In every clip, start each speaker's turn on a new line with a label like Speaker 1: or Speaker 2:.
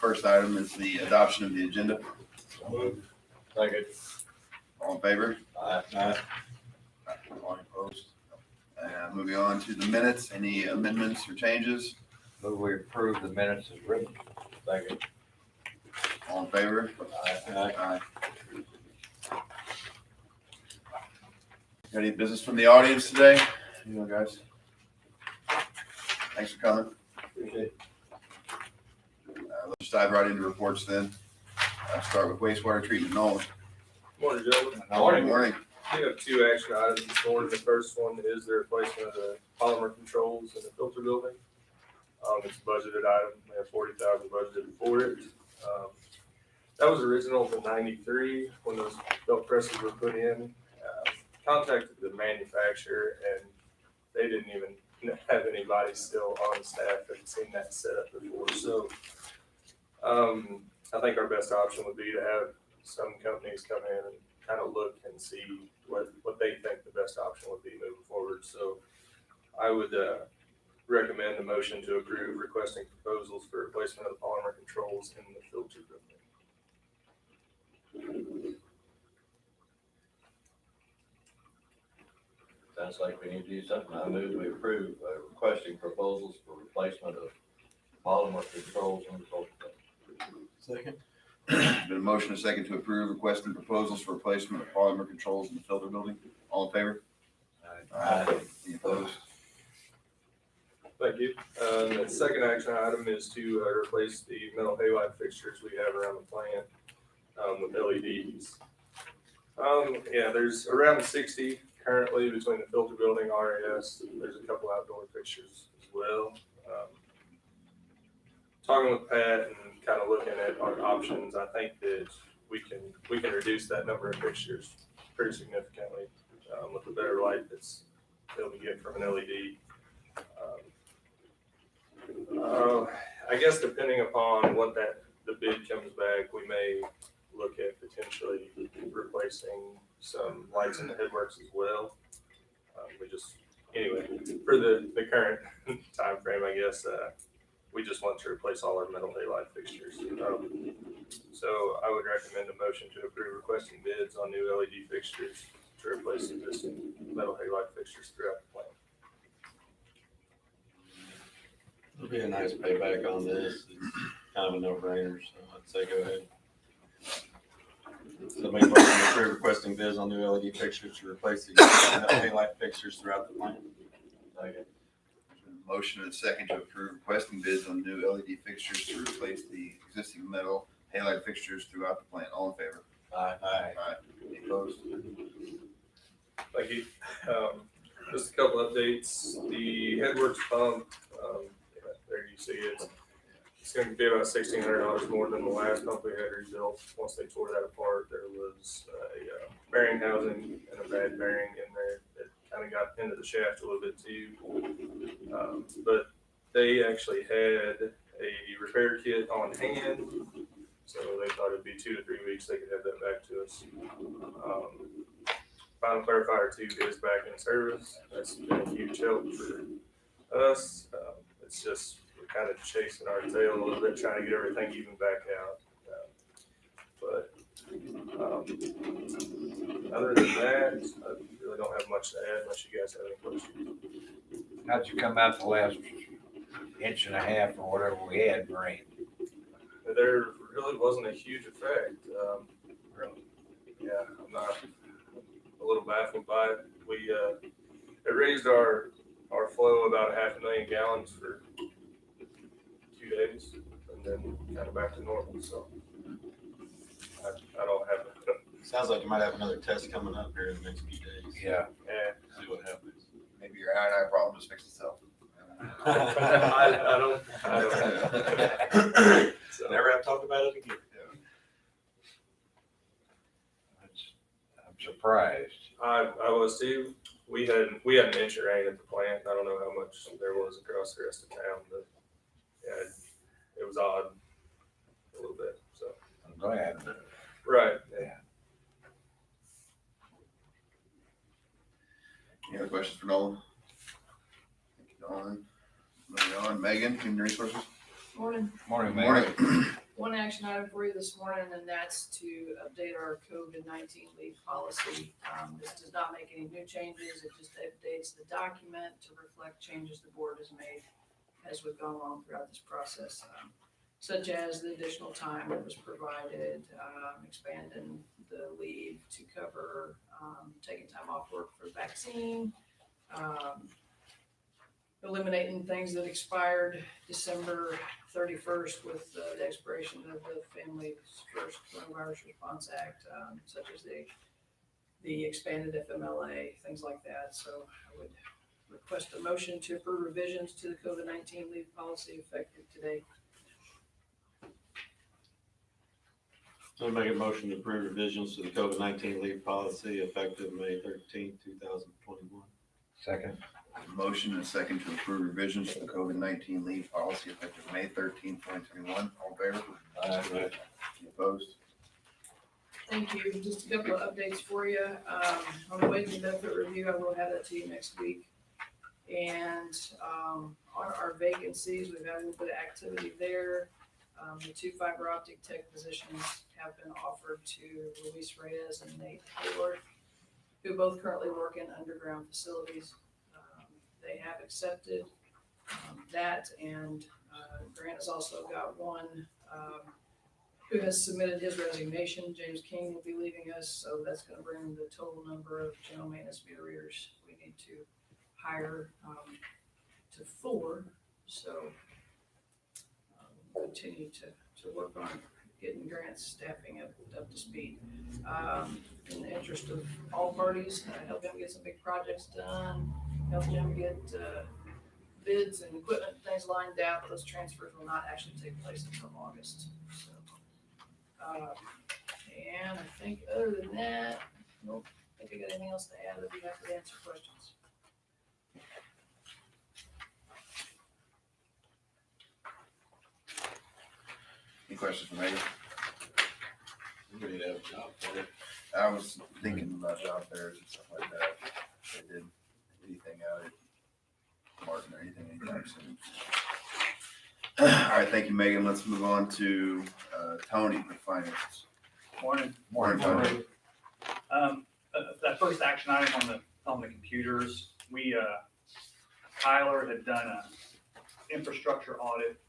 Speaker 1: first item is the adoption of the agenda.
Speaker 2: Second.
Speaker 1: All in favor?
Speaker 2: Aye.
Speaker 1: All opposed? Moving on to the minutes, any amendments or changes?
Speaker 2: Move we approve the minutes as written. Second.
Speaker 1: All in favor?
Speaker 2: Aye.
Speaker 1: Got any business from the audience today? You know, guys? Thanks for coming.
Speaker 2: Appreciate it.
Speaker 1: Let's just dive right into reports then. Start with wastewater treatment. Nolan.
Speaker 3: Morning, gentlemen.
Speaker 1: Morning.
Speaker 3: We have two action items this morning. The first one is the replacement of the polymer controls in the filter building. It's a budgeted item. We have $40,000 budgeted for it. That was original to '93 when those belt presses were put in. Contacted the manufacturer and they didn't even have anybody still on staff that had seen that setup before. So I think our best option would be to have some companies come in and kind of look and see what they think the best option would be moving forward. So I would recommend a motion to approve requesting proposals for replacement of the polymer controls in the filter building.
Speaker 2: Sounds like we need to do something. I move we approve requesting proposals for replacement of polymer controls in the filter.
Speaker 4: Second.
Speaker 1: Been a motion and a second to approve requesting proposals for replacement of polymer controls in the filter building. All in favor?
Speaker 2: Aye.
Speaker 1: Any opposed?
Speaker 3: Thank you. The second action item is to replace the metal halide fixtures we have around the plant with LEDs. There's around 60 currently between the filter building, RAS. There's a couple outdoor fixtures as well. Talking with Pat and kind of looking at our options, I think that we can reduce that number of fixtures pretty significantly with the better light that's able to get from an LED. I guess depending upon what the bid comes back, we may look at potentially replacing some lights in the headworks as well. For the current time frame, I guess we just want to replace all our metal halide fixtures. So I would recommend a motion to approve requesting bids on new LED fixtures to replace existing metal halide fixtures throughout the plant.
Speaker 4: It'll be a nice payback on this. It's kind of a no-brainer, so I'd say go ahead. So make a motion to approve requesting bids on new LED fixtures to replace the daylight fixtures throughout the plant.
Speaker 2: Second.
Speaker 1: Motion and a second to approve requesting bids on new LED fixtures to replace the existing metal halide fixtures throughout the plant. All in favor?
Speaker 2: Aye.
Speaker 1: Any opposed?
Speaker 3: Thank you. Just a couple updates. The headworks pump, there you see it. It's going to be about $1,600 more than the last pump we had rebuilt. Once they tore that apart, there was a bearing housing and a bad bearing in there that kind of got into the shaft a little bit too. But they actually had a repair kit on hand, so they thought it'd be 2 to 3 weeks they could have that back to us. Final Clarifier 2 is back in service. That's been a huge help for us. It's just we're kind of chasing our tail a little bit, trying to get everything even back out. Other than that, I really don't have much to add unless you guys have any questions.
Speaker 5: How'd you come out the last inch and a half or whatever we had in rain?
Speaker 3: There really wasn't a huge effect. I'm not a little baffled by it. It raised our flow about 500,000 gallons for 2 days, and then kind of back to normal. So I don't have it.
Speaker 4: Sounds like you might have another test coming up here in the next few days.
Speaker 5: Yeah.
Speaker 4: See what happens.
Speaker 1: Maybe your eye problem just fixed itself.
Speaker 3: I don't have so,
Speaker 4: Never have talked about it again.
Speaker 5: I'm surprised.
Speaker 3: I was too. We had an inch of rain at the plant. I don't know how much there was across the rest of town, but yeah, it was odd a little bit. So
Speaker 5: I'm glad.
Speaker 3: right.
Speaker 5: Yeah.
Speaker 1: Any other questions for Nolan? Thank you, Nolan. Moving on. Megan, Human Resources.
Speaker 6: Morning.
Speaker 5: Morning, man.
Speaker 1: Morning.
Speaker 6: one action item for you this morning, and that's to update our COVID-19 leave policy. This does not make any new changes. It just updates the document to reflect changes the board has made as we've gone along throughout this process, such as the additional time that was provided, expanding the leave to cover taking time off work for vaccine, eliminating things that expired December 31st with the expiration of the Family First Coronavirus Response Act, such as the expanded FMLA, things like that. So I would request a motion to approve revisions to the COVID-19 leave policy effective today.
Speaker 4: So I make a motion to approve revisions to the COVID-19 leave policy effective May 13th, 2021.
Speaker 5: Second.
Speaker 1: Motion and a second to approve revisions to the COVID-19 leave policy effective May 13th, 2021. All in favor?
Speaker 2: Aye.
Speaker 1: Any opposed?
Speaker 6: Thank you. Just a couple of updates for you. On the wage and benefit review, I will have that to you next week. And on our vacancies, we've had a little bit of activity there. The 2 fiber optic tech positions have been offered to Luis Reyes and Nate Taylor, who both currently work in underground facilities. They have accepted that, and Grant has also got one who has submitted his resignation. James King will be leaving us, so that's going to bring the total number of general maintenance meter readers we need to hire to 4. So we'll continue to work on getting Grant's staffing up to speed. In the interest of all parties, help him get some big projects done, help him get bids and equipment and things lined out. Those transfers will not actually take place until August. So, and I think other than that, nope, I think I got anything else to add. I'd be happy to answer questions.
Speaker 1: Any questions for Megan?
Speaker 4: We need to have a job for it.
Speaker 1: I was thinking about job fairs and stuff like that. If they did anything out at Martin or anything anytime soon. All right, thank you, Megan. Let's move on to Tony for finance.
Speaker 7: Morning.
Speaker 1: Morning, Tony.
Speaker 7: That first action item on the computers, Tyler had done a infrastructure audit.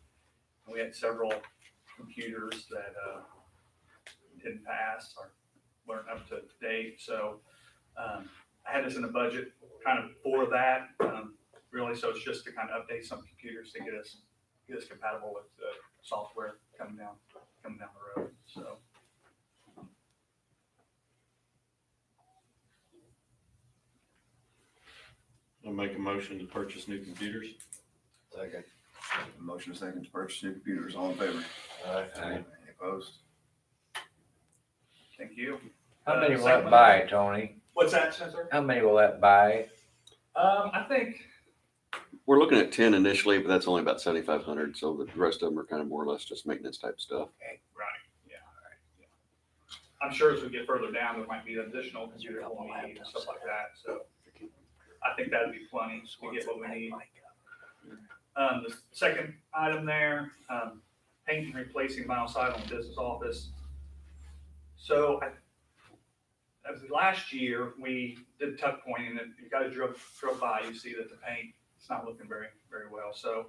Speaker 7: We had several computers that didn't pass or weren't up to date. So I had this in the budget kind of for that, really. So it's just to kind of update some computers to get us compatible with the software coming down the road. So.
Speaker 4: I'll make a motion to purchase new computers.
Speaker 2: Second.
Speaker 1: Motion and second to purchase new computers. All in favor?
Speaker 2: Aye.
Speaker 1: Any opposed?
Speaker 7: Thank you.
Speaker 5: How many will
Speaker 7: Second
Speaker 5: that
Speaker 7: one.
Speaker 5: buy, Tony?
Speaker 7: What's that, Spencer?
Speaker 5: How many will that buy?
Speaker 7: I think,
Speaker 8: We're looking at 10 initially, but that's only about 7,500. So the rest of them are kind of more or less just maintenance type stuff.
Speaker 7: right, yeah. I'm sure as we get further down, there might be additional computers we'll need and stuff like that. So I think that'd be plenty to get what we need. The second item there, paint and replacing vinyl siding on the business office. So as last year, we did tuck pointing, and if you guys drove by, you see that the paint is not looking very, very well. So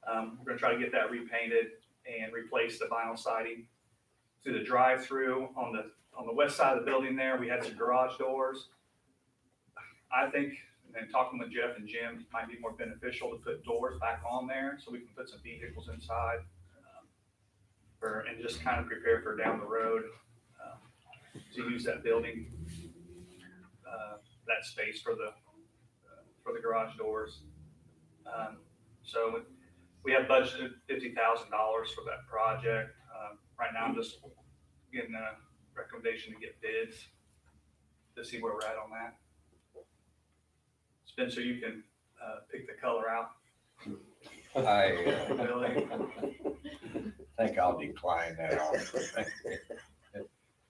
Speaker 7: we're gonna try to get that repainted and replace the vinyl siding. Through the drive-through on the west side of the building there, we had some garage doors. I think, and talking with Jeff and Jim, it might be more beneficial to put doors back on there so we can put some vehicles inside and just kind of prepare for down the road to use that building, that space for the garage doors. So we have budgeted $50,000 for that project. Right now, I'm just getting a recommendation to get bids to see where we're at on that. Spencer, you can pick the color out.
Speaker 5: I
Speaker 7: Really?
Speaker 5: think I'll decline that offer.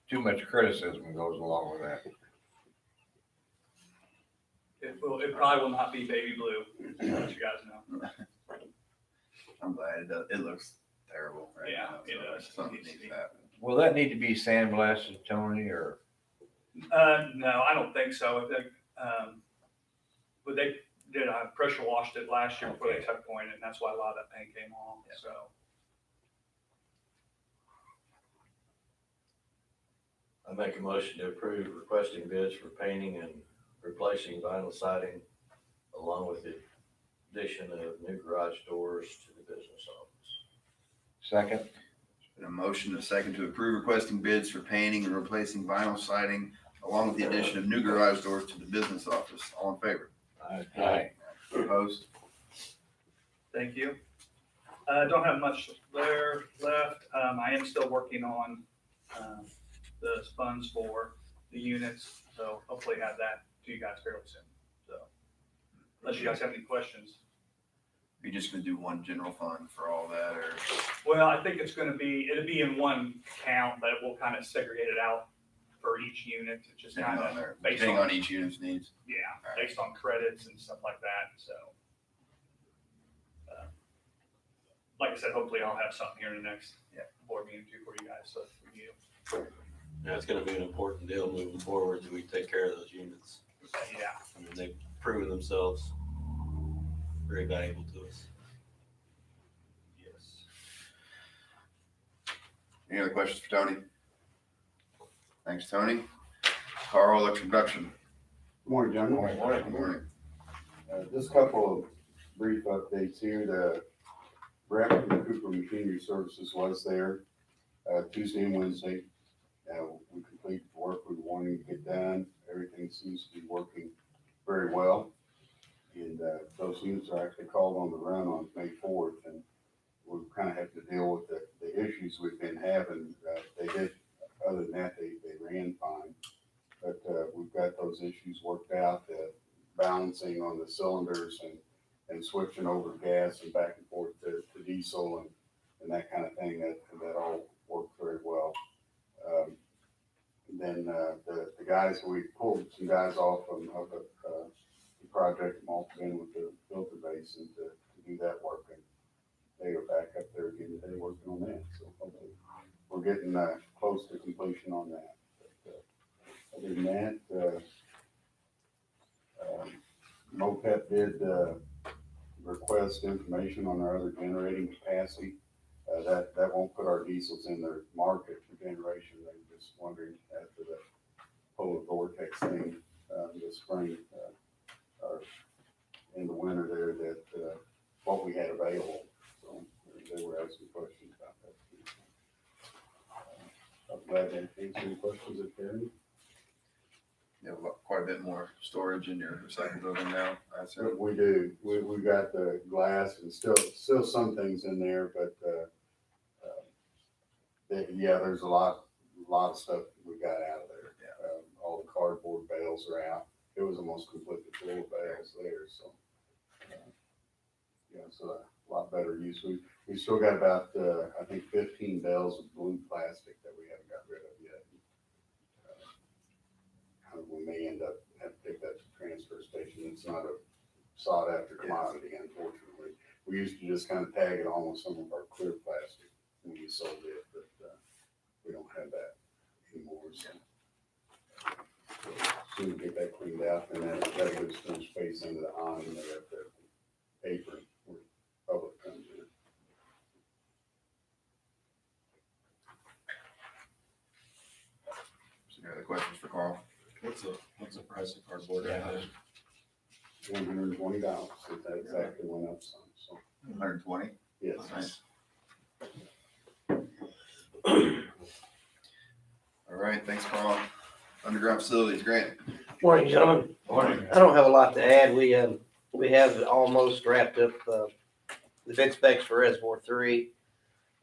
Speaker 5: Too much criticism goes along with that.
Speaker 7: It probably will not be baby blue, just to let you guys know.
Speaker 1: I'm glad it does. It looks terrible right
Speaker 7: Yeah,
Speaker 1: now.
Speaker 7: it
Speaker 1: so
Speaker 7: does.
Speaker 1: Something
Speaker 7: Needs to
Speaker 1: needs
Speaker 7: be.
Speaker 1: to happen.
Speaker 5: Will that need to be sandblasted, Tony, or?
Speaker 7: No, I don't think so. I think, but they did, pressure washed it last year before they
Speaker 5: Okay.
Speaker 7: tuck pointed, and that's why a lot of that paint came off, so.
Speaker 2: I make a motion to approve requesting bids for painting and replacing vinyl siding along with the addition of new garage doors to the business office.
Speaker 5: Second?
Speaker 1: Been a motion and a second to approve requesting bids for painting and replacing vinyl siding along with the addition of new garage doors to the business office. All in favor?
Speaker 5: Aye.
Speaker 1: Opposed?
Speaker 7: Thank you. Don't have much there left. I am still working on, the funds for the units, so hopefully have that to you guys fairly soon, so. Unless you guys have any questions.
Speaker 1: Are you just gonna do one general fund for all that, or?
Speaker 7: Well, I think it's gonna be, it'll be in one account, but we'll kind of segregate it out for each unit, to just kind of based
Speaker 1: Depending
Speaker 7: on,
Speaker 1: on each unit's needs?
Speaker 7: yeah, based on credits and stuff like that, so. Like I said, hopefully I'll have something here in the next board meeting too for you guys, so review.
Speaker 4: Yeah, it's gonna be an important deal moving forward that we take care of those units.
Speaker 7: Yeah.
Speaker 4: I mean, they've proven themselves very valuable to us.
Speaker 7: Yes.
Speaker 1: Any other questions for Tony? Thanks, Tony. Carl, electric production.
Speaker 9: Morning, gentlemen.
Speaker 1: Good morning.
Speaker 9: Just a couple of brief updates here. The rep from Cooper Machinery Services was there Tuesday and Wednesday. We completed the work we were wanting to get done. Everything seems to be working very well. And those units are actually called on the run on May 4th, and we kind of have to deal with the issues we've been having. They did, other than that, they ran fine. But we've got those issues worked out, balancing on the cylinders and switching over gas and back and forth to diesel and that kind of thing. That all worked very well. Then the guys, we pulled some guys off of the project, Malton with the filter basin to do that work. And they are back up there again today working on that. So hopefully we're getting close to completion on that. But, other than that, MOPEP did request information on our other generating capacity. That won't put our diesels in their market for generation. They're just wondering after the polar vortex thing this spring or in the winter there that what we had available. So they were asking questions about that too. I'm glad to answer any questions if there are any.
Speaker 1: You have quite a bit more storage in your recycle building now, I assume.
Speaker 9: We do. We got the glass and still some things in there, but there's a lot of stuff we got out of there. All the cardboard bales are out. It was almost completely full of bales there, so so a lot better use. We still got about I think 15 bales of blue plastic that we haven't got rid of yet. We may end up having to take that to the transfer station. It's not a sought after commodity, unfortunately. We used to just kind of tag it on with some of our clear plastic when we sold it, but we don't have that anymore. So soon we get that cleaned out, and then that gives some space into the awning there at the apron where the public comes in.
Speaker 1: So any other questions for Carl?
Speaker 4: What's the price of cardboard?
Speaker 9: $120. That exactly went up some. So
Speaker 1: 120?
Speaker 9: yes.
Speaker 1: Nice. All right, thanks, Carl. Underground facilities, Grant.
Speaker 10: Morning, gentlemen.
Speaker 5: Morning.
Speaker 10: I don't have a lot to add. We have almost wrapped up the bid specs for Reservoir 3.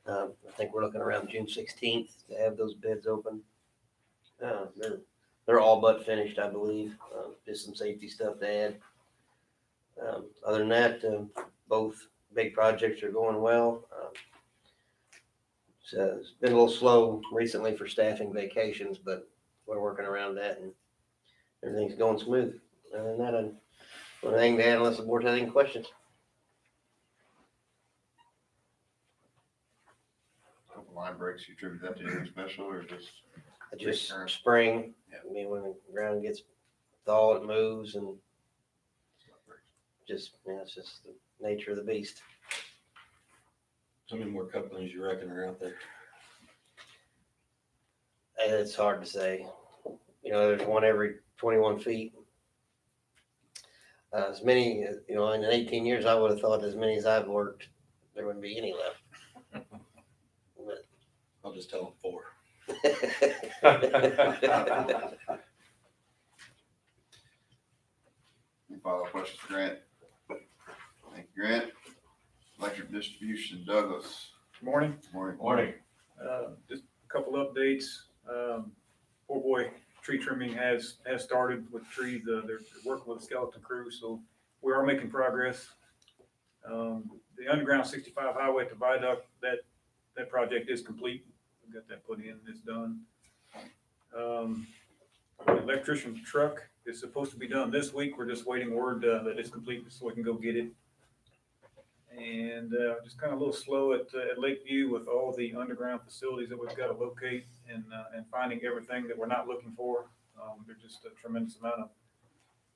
Speaker 10: I think we're looking around June 16th to have those bids open. They're all but finished, I believe. Just some safety stuff to add. Other than that, both big projects are going well. So it's been a little slow recently for staffing vacations, but we're working around that and everything's going smooth. Other than that, I don't have anything to add unless the board has any questions.
Speaker 1: line breaks, you attribute that to anything special or just?
Speaker 10: Just
Speaker 1: Current.
Speaker 10: spring,
Speaker 1: Yeah.
Speaker 10: I mean, when the ground gets thawed, it moves and just, it's just the nature of the beast.
Speaker 4: How many more couplings you reckon are out there?
Speaker 10: And it's hard to say. There's one every 21 feet. As many, in 18 years, I would have thought as many as I've worked, there wouldn't be any left. But
Speaker 4: I'll just tell them 4.
Speaker 1: Any follow-up questions for Grant? Thank you, Grant. Electric distribution, Douglas.
Speaker 11: Morning.
Speaker 1: Morning.
Speaker 11: Just a couple updates. Poor boy tree trimming has started with trees. They're working with a skeleton crew, so we are making progress. The underground 65 highway to viaduct, that project is complete. We got that put in, it's done. The electrician's truck is supposed to be done this week. We're just waiting word that it's complete so we can go get it. And just kind of a little slow at Lakeview with all the underground facilities that we've got to locate and finding everything that we're not looking for. There's just a tremendous amount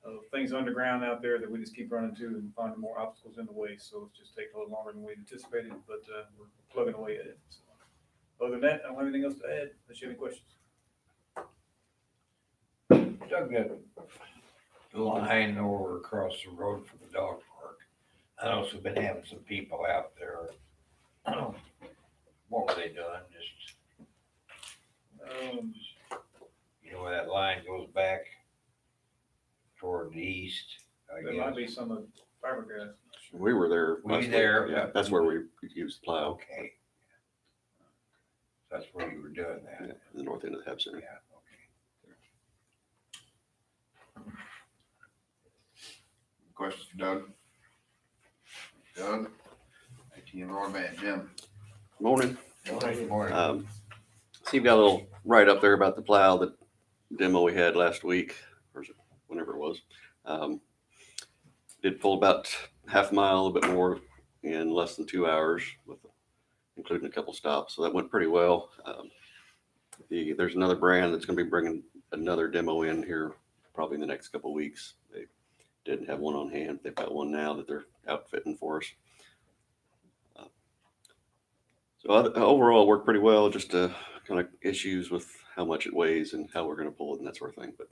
Speaker 11: of things underground out there that we just keep running to and finding more obstacles in the way. So it's just taking a little longer than we anticipated, but we're plugging away at it. So, other than that, I don't have anything else to add. Unless you have any questions.
Speaker 5: Doug, the line over across the road from the dog park, I know we've been having some people out there. What were they doing? Just, where that line goes back toward the east, I
Speaker 11: There
Speaker 5: guess.
Speaker 11: might be some of the fiberglass.
Speaker 8: We were there.
Speaker 5: Were you
Speaker 8: last week.
Speaker 5: there?
Speaker 8: Yeah, that's where we used the plow.
Speaker 5: Okay. That's where you were doing
Speaker 8: Yeah,
Speaker 5: that.
Speaker 8: the north end of the Hub Center.
Speaker 5: Yeah, okay.
Speaker 1: Questions for Doug? Doug? AT&T broadband, Jim.
Speaker 8: Morning.
Speaker 5: Morning.
Speaker 8: So you've got a little right up there about the plow, the demo we had last week, or whenever it was. Did pull about half a mile, a bit more in less than 2 hours, including a couple stops. So that went pretty well. There's another brand that's going to be bringing another demo in here probably in the next couple of weeks. They didn't have one on hand. They've got one now that they're outfitting for us. So overall, it worked pretty well. Just kind of issues with how much it weighs and how we're going to pull it and that sort of thing. But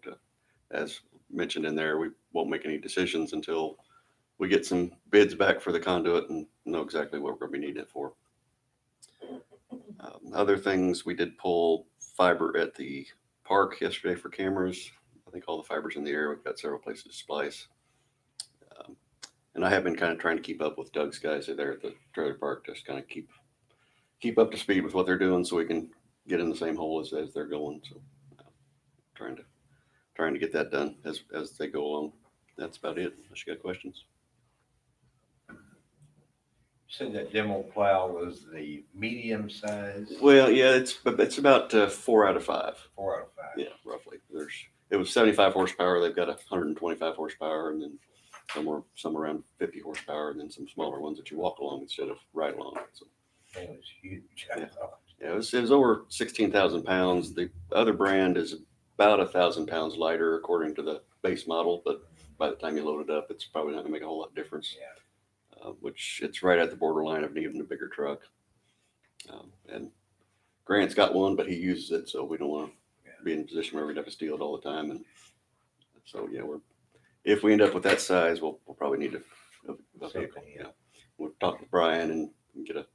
Speaker 8: as mentioned in there, we won't make any decisions until we get some bids back for the conduit and know exactly what we're going to be needing it for. Other things, we did pull fiber at the park yesterday for cameras. I think all the fiber's in the air. We've got several places to splice. And I have been kind of trying to keep up with Doug's guys there at the trailer park, just kind of keep up to speed with what they're doing so we can get in the same hole as they're going. So trying to get that done as they go along. That's about it. Unless you got questions.
Speaker 5: You said that demo plow was the medium size?
Speaker 8: Well, yeah, it's about 4 out of 5.
Speaker 5: 4 out of 5.
Speaker 8: Yeah, roughly. It was 75 horsepower. They've got 125 horsepower, and then some around 50 horsepower, and then some smaller ones that you walk along instead of ride along. So
Speaker 5: It was huge.
Speaker 8: Yeah. yeah, it was over 16,000 pounds. The other brand is about 1,000 pounds lighter according to the base model, but by the time you load it up, it's probably not gonna make a whole lot of difference.
Speaker 5: Yeah.
Speaker 8: Which it's right at the borderline of needing a bigger truck. And Grant's got one, but he uses it, so we don't want to be in a position where we'd have to steal it all the time. And so, yeah, if we end up with that size, we'll probably need a vehicle.
Speaker 5: Something, yeah.
Speaker 8: We'll talk to Brian and get a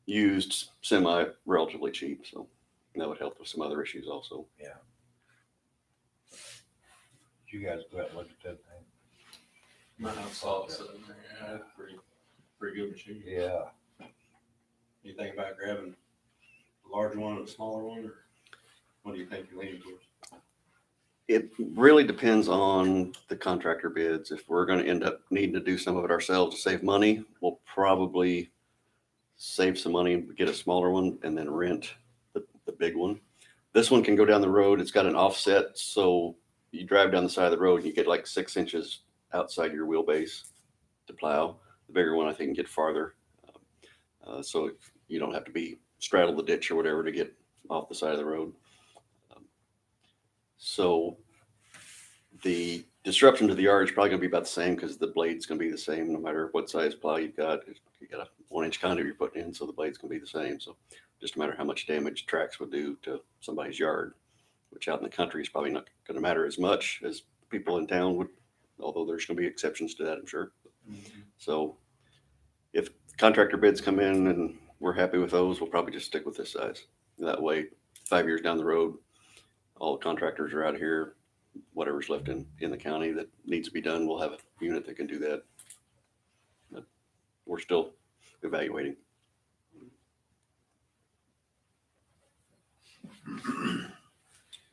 Speaker 8: used semi relatively cheap. So that would help with some other issues also.
Speaker 5: Yeah. Did you guys go out and look at that thing?
Speaker 4: My house saw it sitting there. Yeah, pretty good machine.
Speaker 5: Yeah.
Speaker 4: You think about grabbing a large one and a smaller one, or what do you think you're leaning towards?
Speaker 8: It really depends on the contractor bids. If we're going to end up needing to do some of it ourselves to save money, we'll probably save some money and get a smaller one and then rent the big one. This one can go down the road. It's got an offset, so you drive down the side of the road and you get like 6 inches outside your wheelbase to plow. The bigger one, I think, can get farther. So you don't have to be straddle the ditch or whatever to get off the side of the road. So the disruption to the yard is probably gonna be about the same because the blade's gonna be the same no matter what size plow you've got. You got a 1-inch conduit you're putting in, so the blade's gonna be the same. So just a matter how much damage tracks would do to somebody's yard, which out in the country is probably not gonna matter as much as people in town would, although there's gonna be exceptions to that, I'm sure. So if contractor bids come in and we're happy with those, we'll probably just stick with this size. That way, 5 years down the road, all the contractors are out of here. Whatever's left in the county that needs to be done, we'll have a unit that can do that. But we're still evaluating.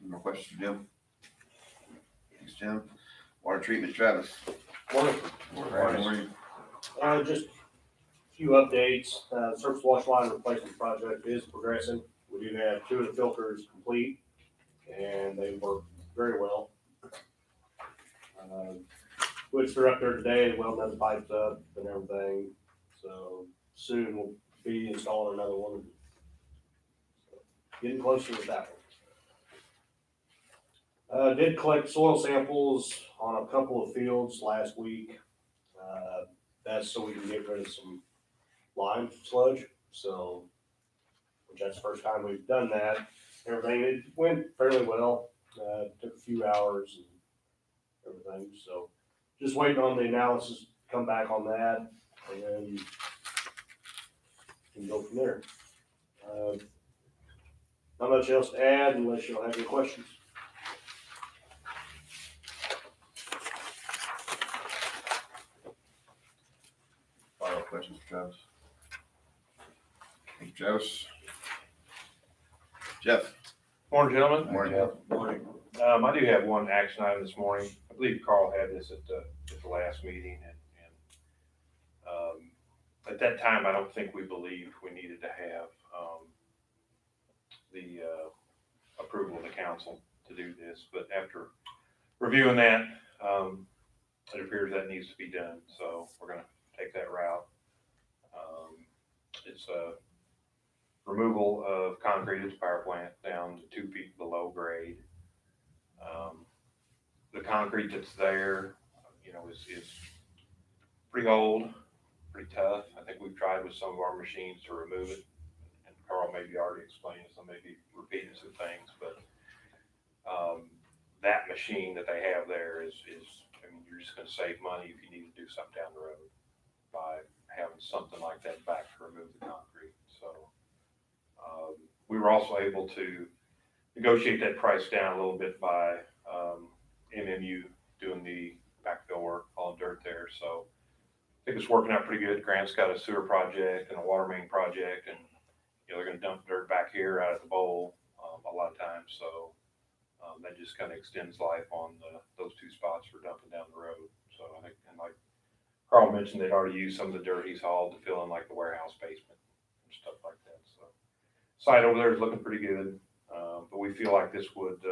Speaker 1: No questions, Jim? Thanks, Jim. Water treatment, Travis.
Speaker 12: Morning.
Speaker 1: Morning.
Speaker 12: Just a few updates. Surface wash line replacement project is progressing. We do have 2 of the filters complete and they work very well. Which they're up there today, they welded the pipes up and everything. So soon we'll be installing another one. So, getting closer with that one. Did collect soil samples on a couple of fields last week. That's so we can get rid of some lime sludge. So, which that's the first time we've done that. Everything, it went fairly well. Took a few hours and everything. So, just waiting on the analysis to come back on that, and then we can go from there. Not much else to add unless you'll have any questions.
Speaker 1: Final questions, Travis? Thanks, Travis. Jeff?
Speaker 13: Morning, gentlemen.
Speaker 1: Morning, Jeff.
Speaker 13: Morning. I do have one action item this morning. I believe Carl had this at the last meeting and at that time, I don't think we believed we needed to have, the, approval of the council to do this, but after reviewing that, it appears that needs to be done, so we're gonna take that route. It's a removal of concrete at the power plant down to 2 feet below grade. The concrete that's there, is pretty old, pretty tough. I think we've tried with some of our machines to remove it. And Carl maybe already explained it, so maybe repeating some things, but, that machine that they have there is, you're just gonna save money if you need to do something down the road by having something like that back to remove the concrete. So, we were also able to negotiate that price down a little bit by, MMU doing the backfill work, hauling dirt there. So I think it's working out pretty good. Grant's got a sewer project and a water main project, and they're going to dump dirt back here out of the bowl a lot of times. So that just kind of extends life on those 2 spots for dumping down the road. So I think, and like Carl mentioned, they'd already used some of the dirt he's hauled to fill in like the warehouse basement and stuff like that. So site over there is looking pretty good, but we feel like this would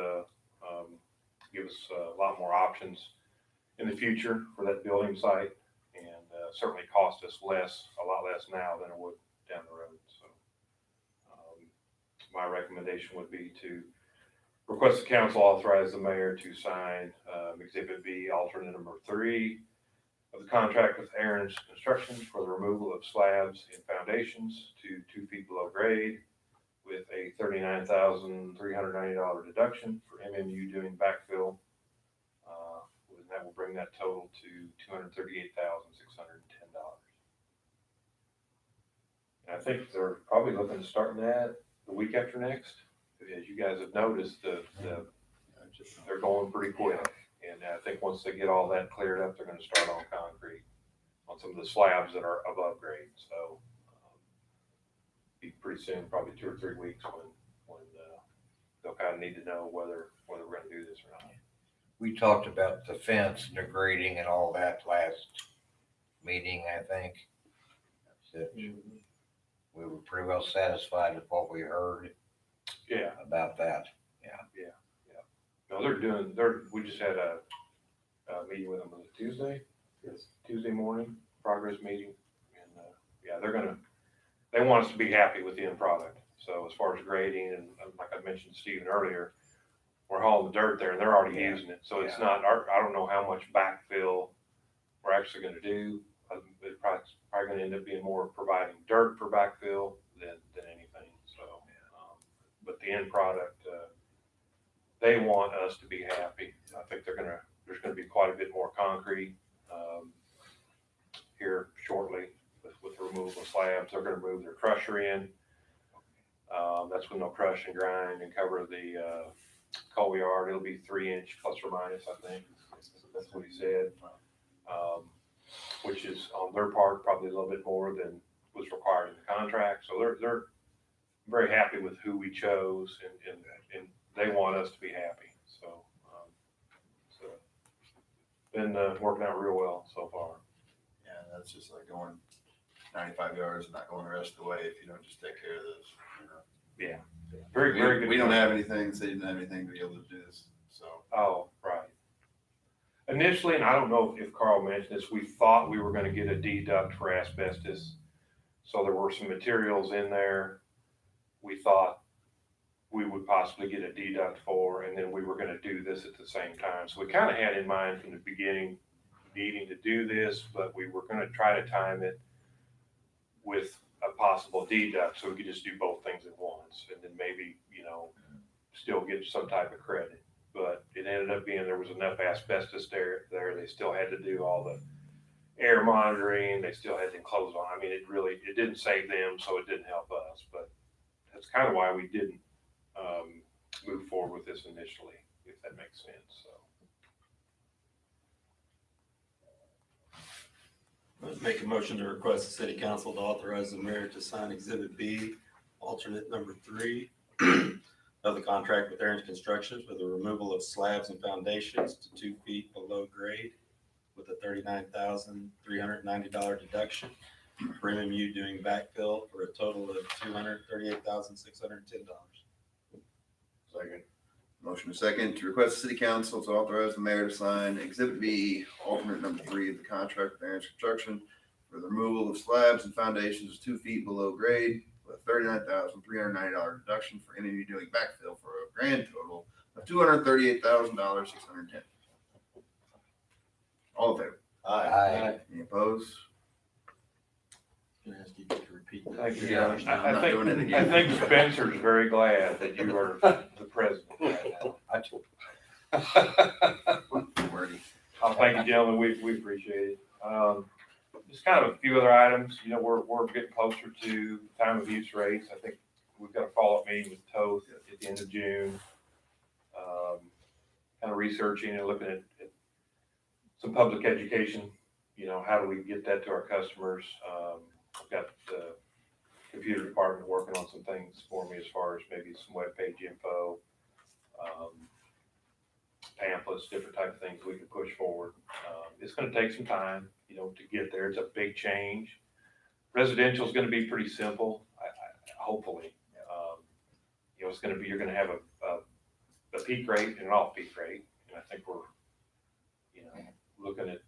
Speaker 13: give us a lot more options in the future for that building site, and certainly cost us a lot less now than it would down the road. So my recommendation would be to request the council authorize the mayor to sign Exhibit B, alternate number 3 of the contract with Aaron's Construction for the removal of slabs and foundations to 2 feet below grade, with a $39,390 deduction for MMU doing backfill. And that will bring that total to $238,610. And I think they're probably looking to start that the week after next. As you guys have noticed, they're going pretty quick. And I think once they get all that cleared up, they're going to start on concrete on some of the slabs that are above grade. So be pretty soon, probably 2 or 3 weeks when they'll kind of need to know whether we're going to do this or not.
Speaker 5: We talked about the fence and the grading and all that last meeting, I think. That's it. We were pretty well satisfied with what we heard.
Speaker 13: Yeah.
Speaker 5: About that.
Speaker 13: No, we just had a meeting with them on Tuesday. Yes. Tuesday morning, progress meeting. And, they want us to be happy with the end product. So as far as grading, and like I mentioned to Stephen earlier, we're hauling the dirt there and they're already using it. So it's not, I don't know how much backfill we're actually gonna do. It's probably gonna end up being more providing dirt for backfill than anything, so. But the end product, they want us to be happy. I think there's gonna be quite a bit more concrete, here shortly with the removal of slabs. They're gonna move their crusher in. That's when they'll crush and grind and cover the, coal yard. It'll be 3 inch plus or minus, I think. That's what he said. Which is on their part, probably a little bit more than was required in the contract. So they're very happy with who we chose and they want us to be happy. So, been working out real well so far.
Speaker 1: Yeah, that's just like going 95 yards and not going the rest of the way if you don't just take care of this, you know.
Speaker 13: Yeah. Very, very good.
Speaker 1: We don't have anything, so you didn't have anything to be able to do this, so.
Speaker 13: Oh, right. Initially, and I don't know if Carl mentioned this, we thought we were gonna get a deduct for asbestos. So there were some materials in there we thought we would possibly get a deduct for, and then we were gonna do this at the same time. So we kind of had in mind from the beginning needing to do this, but we were gonna try to time it with a possible deduct, so we could just do both things at once, and then maybe, still get some type of credit. But it ended up being there was enough asbestos there. They still had to do all the air monitoring. They still had to enclose on. I mean, it didn't save them, so it didn't help us. But that's kind of why we didn't move forward with this initially, if that makes sense. So.
Speaker 4: Let's make a motion to request the city council to authorize the mayor to sign Exhibit B, alternate number 3 of the contract with Aaron's Construction for the removal of slabs and foundations to 2 feet below grade with a $39,390 deduction for MMU doing backfill for a total of $238,610.
Speaker 1: Second. Motion and second to request the city council to authorize the mayor to sign Exhibit B, alternate number 3 of the contract with Aaron's Construction for the removal of slabs and foundations 2 feet below grade with a $39,390 deduction for MMU doing backfill for a grand total of $238,610. All in favor?
Speaker 5: Aye.
Speaker 1: Any opposed?
Speaker 4: Can I ask you to repeat that?
Speaker 13: Thank you,
Speaker 1: Yeah,
Speaker 13: Josh.
Speaker 1: I'm not doing it again.
Speaker 13: I think Spencer's very glad that you are the president right now.
Speaker 1: Wordy.
Speaker 13: Thank you, gentlemen. We appreciate it. Just kind of a few other items. We're getting closer to time of use rates. I think we've got a follow-up meeting with TOTH at the end of June. Kind of researching and looking at some public education. How do we get that to our customers? I've got the computer department working on some things for me as far as maybe some webpage info, pamphlets, different type of things we can push forward. It's going to take some time, to get there. It's a big change. Residential is going to be pretty simple, hopefully. It's going to be, you're going to have a peak rate and an off-peak rate. And I think we're, looking at,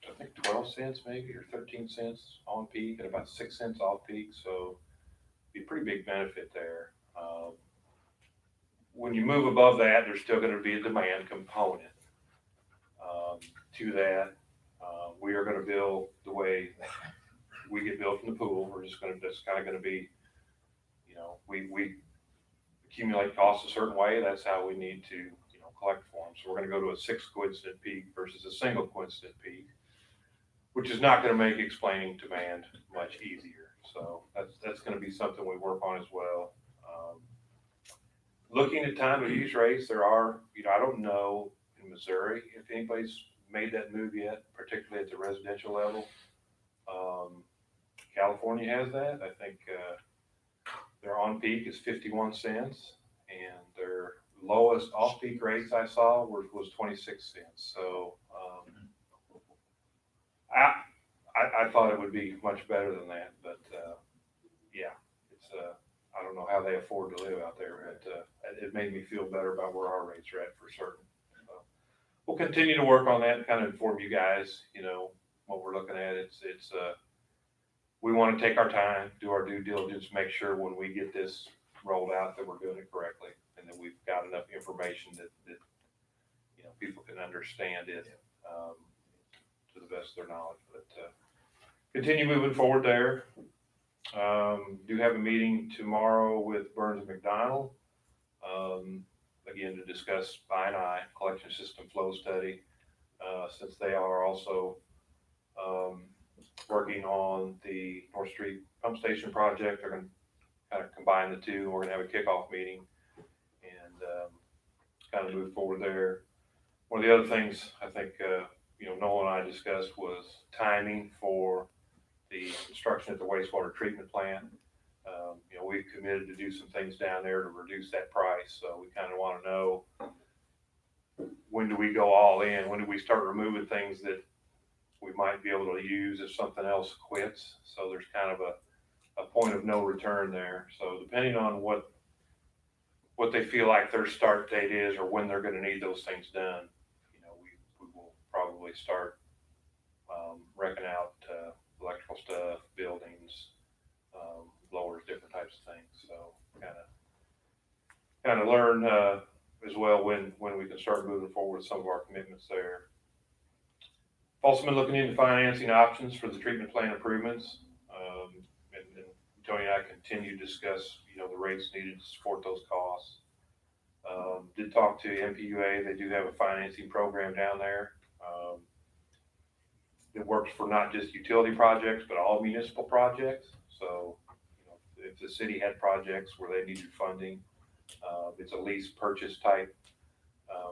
Speaker 13: I think 12 cents maybe, or 13 cents on peak and about 6 cents off peak. So be a pretty big benefit there. When you move above that, there's still going to be a demand component to that. We are going to bill the way we get billed from the pool. That's kind of going to be, we accumulate costs a certain way. That's how we need to, collect for them. So we're going to go to a 6 coincident peak versus a single coincident peak, which is not going to make explaining demand much easier. So that's going to be something we work on as well. Looking at time of use rates, there are, I don't know in Missouri if anybody's made that move yet, particularly at the residential level. California has that. I think their on peak is 51 cents and their lowest off peak rates I saw was 26 cents. So I thought it would be much better than that, but yeah, it's I don't know how they afford to live out there, but it made me feel better about where our rates are at for certain. So we'll continue to work on that and kind of inform you guys, what we're looking at. It's we want to take our time, do our due diligence, make sure when we get this rolled out that we're doing it correctly and that we've got enough information that you know, people can understand it to the best of their knowledge. But continue moving forward there. Do have a meeting tomorrow with Burns and McDonald, again, to discuss I&I, collection system flow study, since they are also working on the North Street pump station project. They're going to kind of combine the two. We're going to have a kickoff meeting and kind of move forward there. One of the other things I think, you know, Noel and I discussed was timing for the construction at the wastewater treatment plant. You know, we've committed to do some things down there to reduce that price. So we kind of want to know, when do we go all in? When do we start removing things that we might be able to use if something else quits? So there's kind of a point of no return there. So depending on what they feel like their start date is or when they're going to need those things done, you know, we will probably start wrecking out electrical stuff, buildings, blowers, different types of things. So kind of learn as well when we can start moving forward with some of our commitments there. Also been looking into financing options for the treatment plant improvements. And Tony and I continue to discuss, you know, the rates needed to support those costs. Did talk to MPUA. They do have a financing program down there. It works for not just utility projects, but all municipal projects. So, you know, if the city had projects where they needed funding, it's a lease purchase type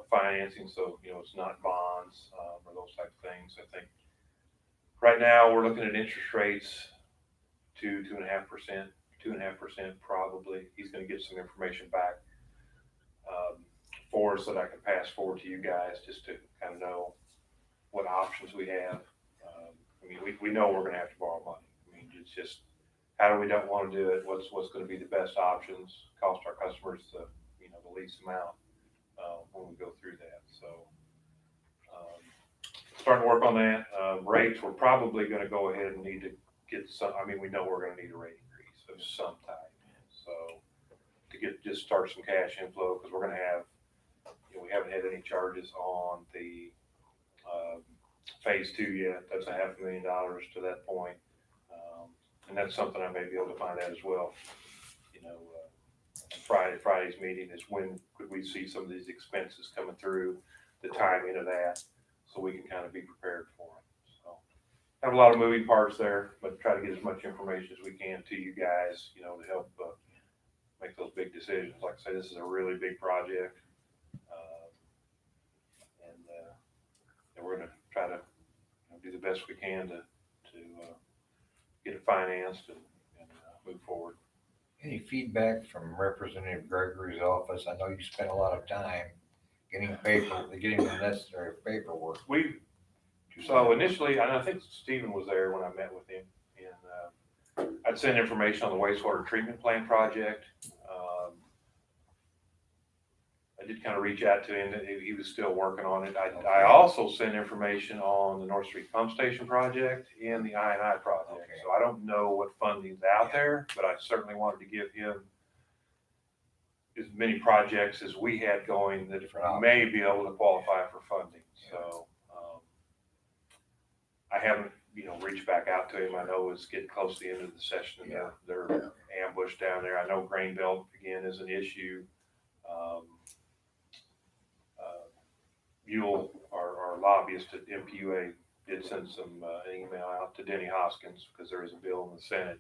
Speaker 13: financing. So, you know, it's not bonds or those type of things. I think right now we're looking at interest rates 2.5%, 2.5% probably. He's going to get some information back for us that I can pass forward to you guys just to kind of know what options we have. I mean, we know we're going to have to borrow money. I mean, it's just, how do we don't want to do it? What's going to be the best options? Cost our customers the, you know, the least amount when we go through that. So starting to work on that. Rates, we're probably going to go ahead and need to get some. I mean, we know we're going to need a rate increase of some type. So to just start some cash inflow, because we're going to have, you know, we haven't had any charges on the phase 2 yet. That's $500,000 to that point. And that's something I may be able to find out as well. You know, Friday's meeting is when could we see some of these expenses coming through, the timing of that, so we can kind of be prepared for them. So have a lot of moving parts there, but try to get as much information as we can to you guys, you know, to help make those big decisions. Like I say, this is a really big project. And we're going to try to, you know, do the best we can to get it financed and move forward.
Speaker 5: Any feedback from Representative Gregory's office? I know you spent a lot of time getting the necessary paperwork.
Speaker 13: So initially, and I think Stephen was there when I met with him, and I'd send information on the wastewater treatment plant project. I did kind of reach out to him that he was still working on it. I also sent information on the North Street pump station project and the I&I project.
Speaker 5: Okay.
Speaker 13: So I don't know what funding's out there, but I certainly wanted to give him as many projects as we had going that may be able to qualify for funding. So I haven't, you know, reached back out to him. I know it's getting close to the end of the session and they're ambushed down there. I know grain belt again is an issue. Buell, our lobbyist at MPUA, did send some an email out to Denny Hoskins because there is a bill in the Senate,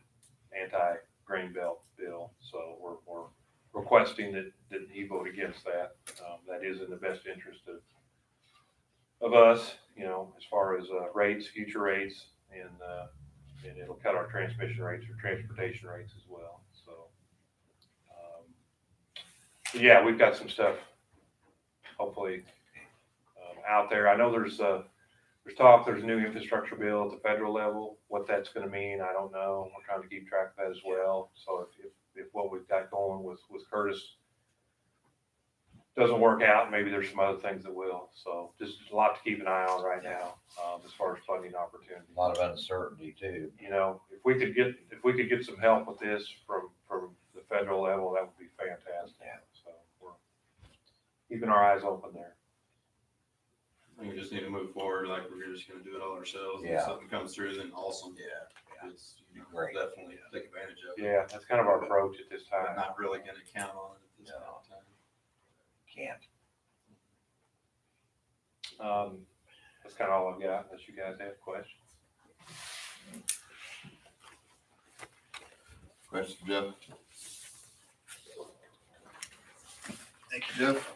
Speaker 13: anti-grain belt bill. So we're requesting that he vote against that. That is in the best interest of us, you know, as far as rates, future rates, and it'll cut our transmission rates or transportation rates as well. So yeah, we've got some stuff hopefully out there. I know there's talk, there's a new infrastructure bill at the federal level. What that's going to mean, I don't know. We're trying to keep track of that as well. So if what we've got going with Curtis doesn't work out, maybe there's some other things that will. So just a lot to keep an eye on right now, as far as funding opportunities.
Speaker 5: A lot of uncertainty too.
Speaker 13: You know, if we could get some help with this from the federal level, that would be fantastic.
Speaker 5: Yeah.
Speaker 13: So we're keeping our eyes open there.
Speaker 4: We just need to move forward, like we're just gonna do it all ourselves. If
Speaker 5: Yeah.
Speaker 4: something comes through, then awesome.
Speaker 5: Yeah.
Speaker 4: It's, you know,
Speaker 5: Great.
Speaker 4: definitely take advantage of it.
Speaker 13: Yeah, that's kind of our approach at this
Speaker 4: But
Speaker 13: time.
Speaker 4: not really gonna count on it at this point in time.
Speaker 5: Can't.
Speaker 13: That's kind of all I've got, unless you guys have questions.
Speaker 1: Question, Jeff? Thank you, Jeff.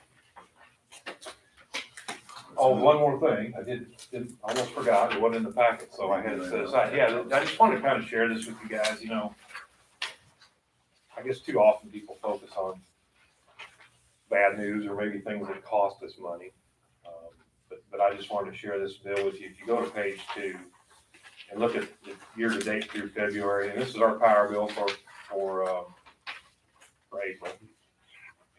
Speaker 13: Oh, one more thing, I almost forgot, it wasn't in the packet, so I had it set aside. Yeah, I just wanted to kind of share this with you guys, you know. I guess too often people focus on bad news or maybe things that cost us money. But I just wanted to share this bill with you. If you go to page 2 and look at the year-to-date through February, and this is our power bill for April.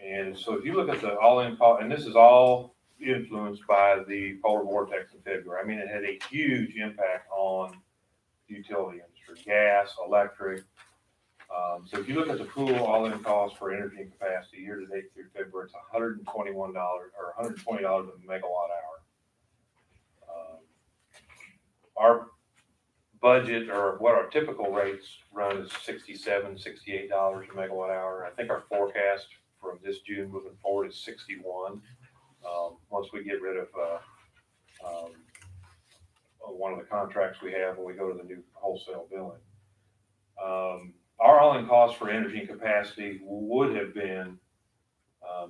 Speaker 13: And so if you look at the all-in cost, and this is all influenced by the polar vortex in February. I mean, it had a huge impact on the utility industry, gas, electric. So if you look at the pool all-in cost for energy and capacity year-to-date through February, it's $121 or $120 a megawatt hour. Our budget, or what our typical rates run, is $67, $68 a megawatt hour. I think our forecast from this June moving forward is 61. Once we get rid of one of the contracts we have when we go to the new wholesale billing. Our all-in cost for energy and capacity would have been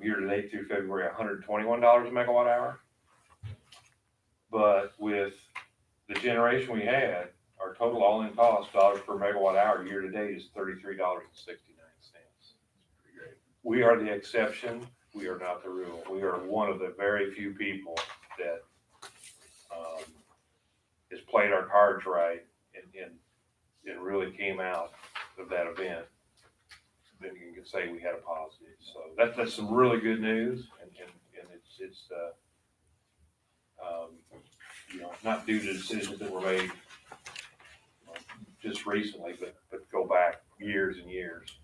Speaker 13: year-to-date through February $121 a megawatt hour. But with the generation we had, our total all-in cost dollars per megawatt hour year-to-date is $33.69. We are the exception. We are not the rule. We are one of the very few people that has played our cards right and really came out of that event. Then you can say we had a positive. So that's some really good news, and it's you know, not due to decisions that were made just recently, but go back years and years.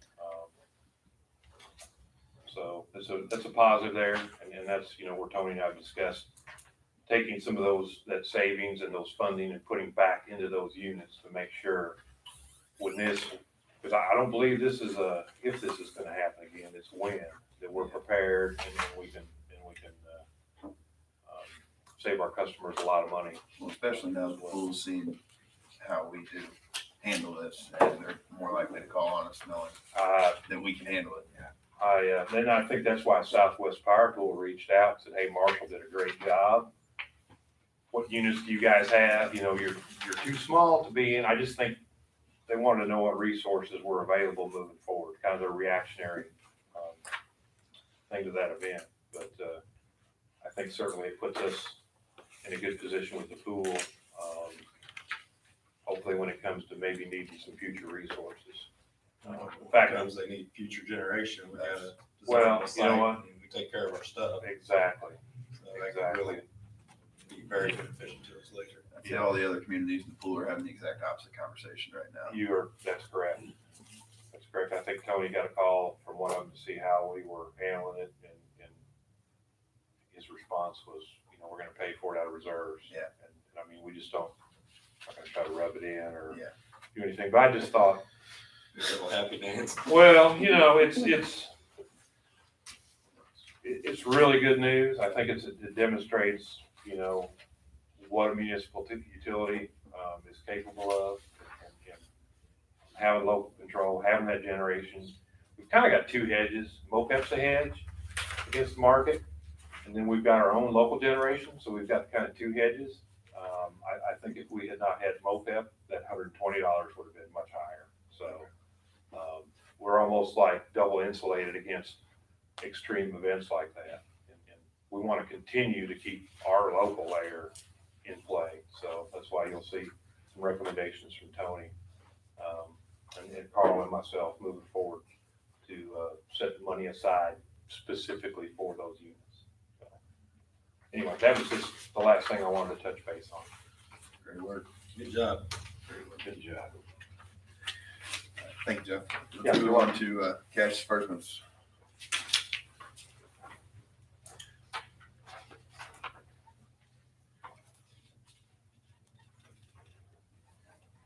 Speaker 13: So that's a positive there, and that's, you know, where Tony and I have discussed taking some of that savings and those funding and putting back into those units to make sure when this, because I don't believe this is if this is going to happen again, it's when, that we're prepared and we can save our customers a lot of money.
Speaker 1: Well, especially now that the pool's seen how we do handle this, and they're more likely to call on us knowing that we can handle it.
Speaker 13: Then I think that's why Southwest Power Pool reached out and said, hey, Marshall did a great job. What units do you guys have? You know, you're too small to be in. I just think they wanted to know what resources were available moving forward, kind of their reactionary thing to that event. But I think certainly it puts us in a good position with the pool. Hopefully when it comes to maybe needing some future resources.
Speaker 4: In fact, they need future generation. We gotta.
Speaker 13: Well, you know what?
Speaker 4: We take care of our stuff.
Speaker 13: Exactly.
Speaker 4: So that can really be very beneficial to us later.
Speaker 1: I see all the other communities in the pool are having the exact opposite conversation right now.
Speaker 13: That's correct. That's correct. I think Tony got a call from one of them to see how we were handling it, and his response was, you know, we're gonna pay for it out of reserves.
Speaker 1: Yeah.
Speaker 13: And I mean, we just not gonna try to rub it in or
Speaker 1: Yeah.
Speaker 13: do anything, but I just thought,
Speaker 4: A little happy dance.
Speaker 13: well, you know, it's really good news. I think it demonstrates, you know, what a municipal utility is capable of, and having local control, having that generation. We've kind of got two hedges. MOPEP's a hedge against the market, and then we've got our own local generation, so we've got kind of two hedges. I think if we had not had MOPEP, that $120 would have been much higher. So we're almost like double insulated against extreme events like that. And we want to continue to keep our local layer in play. So that's why you'll see some recommendations from Tony and Carl and myself moving forward to set money aside specifically for those units. So, anyway, that was just the last thing I wanted to touch base on.
Speaker 1: Great work.
Speaker 4: Good job.
Speaker 13: Good job.
Speaker 1: Thank you, Jeff.
Speaker 13: Yeah,
Speaker 1: Let's
Speaker 13: you're
Speaker 1: move on to cash disbursements.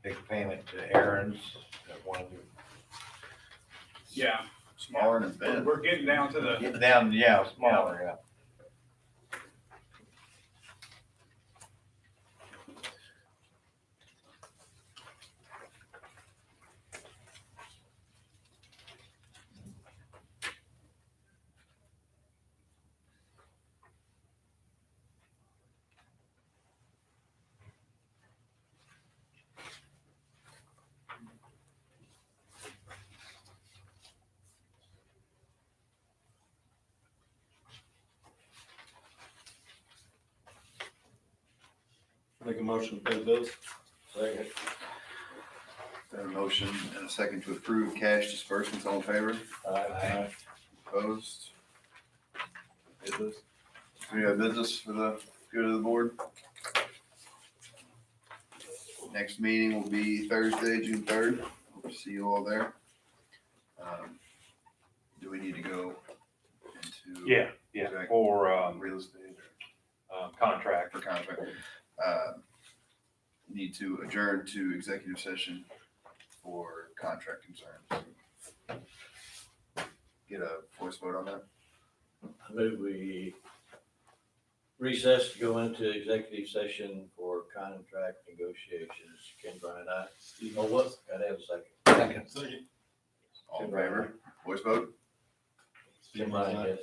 Speaker 5: Big payment to Aaron's, that one,
Speaker 7: Yeah,
Speaker 1: Smaller than it's been.
Speaker 7: we're getting down to the,
Speaker 5: getting down, yeah, smaller, yeah.
Speaker 4: Make a motion to pay the bills.
Speaker 2: Second.
Speaker 1: Got a motion and a second to approve cash disbursements. All in favor?
Speaker 2: Aye.
Speaker 1: Opposed? Do we have business for the good of the board? Next meeting will be Thursday, June 3rd. Hope to see you all there. Do we need to go into?
Speaker 13: Yeah, for,
Speaker 1: Real estate
Speaker 13: contract.
Speaker 1: or for contract? Need to adjourn to executive session for contract concerns. Get a voice vote on that?
Speaker 2: I move we recess to go into executive session for contract negotiations. Ken Bryant, aye. Steve Holwell, gotta have a second.
Speaker 5: Second.
Speaker 1: All in favor? Voice vote?
Speaker 2: Ken Bryant, yes.